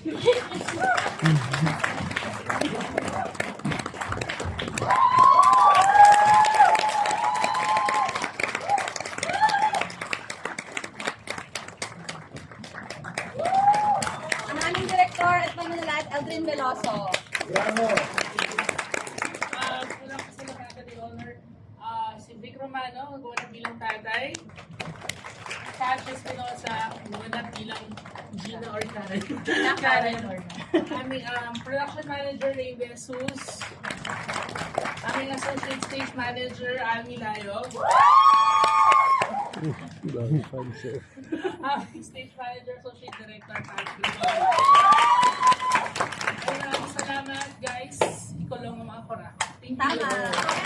Ang aming director at manunulat, Aldrin Veloso. Bravo! Unang kasalamatan ni Honor, si Vic Romano, gumanap bilang tatay. Tasha Espinosa, gumanap bilang Gina or Karen. Karen. Aming production manager, Ray Jesus. Aming associate stage manager, Ami Layo. Aming stage manager, associate director, Patrick. Salamat guys. Ikaw lang ang mga kora. Thank you. Tama.